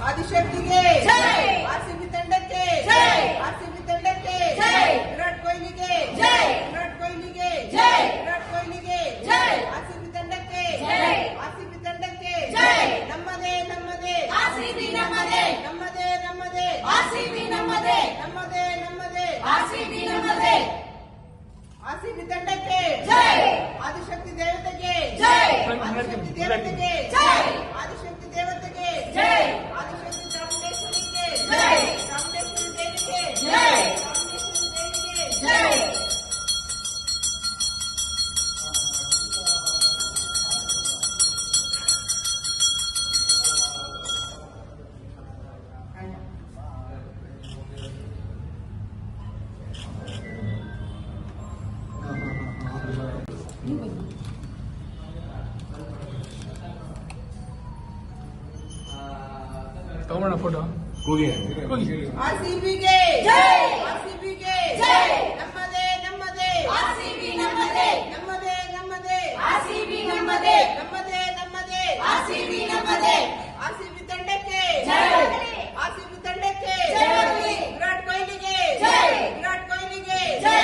ಆದಿಶಕ್ತಿಗೆ RCB ತಂಡಕ್ಕೆ RCB ತಂಡಕ್ಕೆ Virat ಕೊಹ್ಲಿಗೆ Virat ಕೊಹ್ಲಿಗೆ Virat ಕೊಹ್ಲಿಗೆ RCB ತಂಡಕ್ಕೆ ಆರ್ಸಿಬಿ ತಂಡಕ್ಕೆ ನಮ್ಮದೇ ನಮ್ಮದೇ ಆರ್ಸಿಬಿ ನಮ್ಮದೇ ನಮ್ಮದೇ ನಮ್ಮದೇ ಆರ್ಸಿಬಿ ನಮ್ಮದೇ ನಮ್ಮದೇ ನಮ್ಮದೇ ಆರ್ಸಿಬಿ ನಮ್ಮದೇ ಆರ್ಸಿಬಿ ತಂಡಕ್ಕೆ ಆದಿಶಕ್ತಿ ದೇವತೆಗೆ ಆದಿಶಕ್ತಿ ದೇವತೆಗೆ ಆದಿಶಕ್ತಿ ದೇವತೆಗೆ ಆದಿಶಕ್ತಿ ಚಾಮುಂಡೇಶ್ವರಿಗೆ ಚಾಮುಂಡೇಶ್ವರಿ ದೇವಿಗೆ ಚಾಮುಂಡೇಶ್ವರಿ ದೇವಿಗೆ ತಗೊಂಡ ಫೋಟೋ ಆರ್ಸಿಬಿಗೆ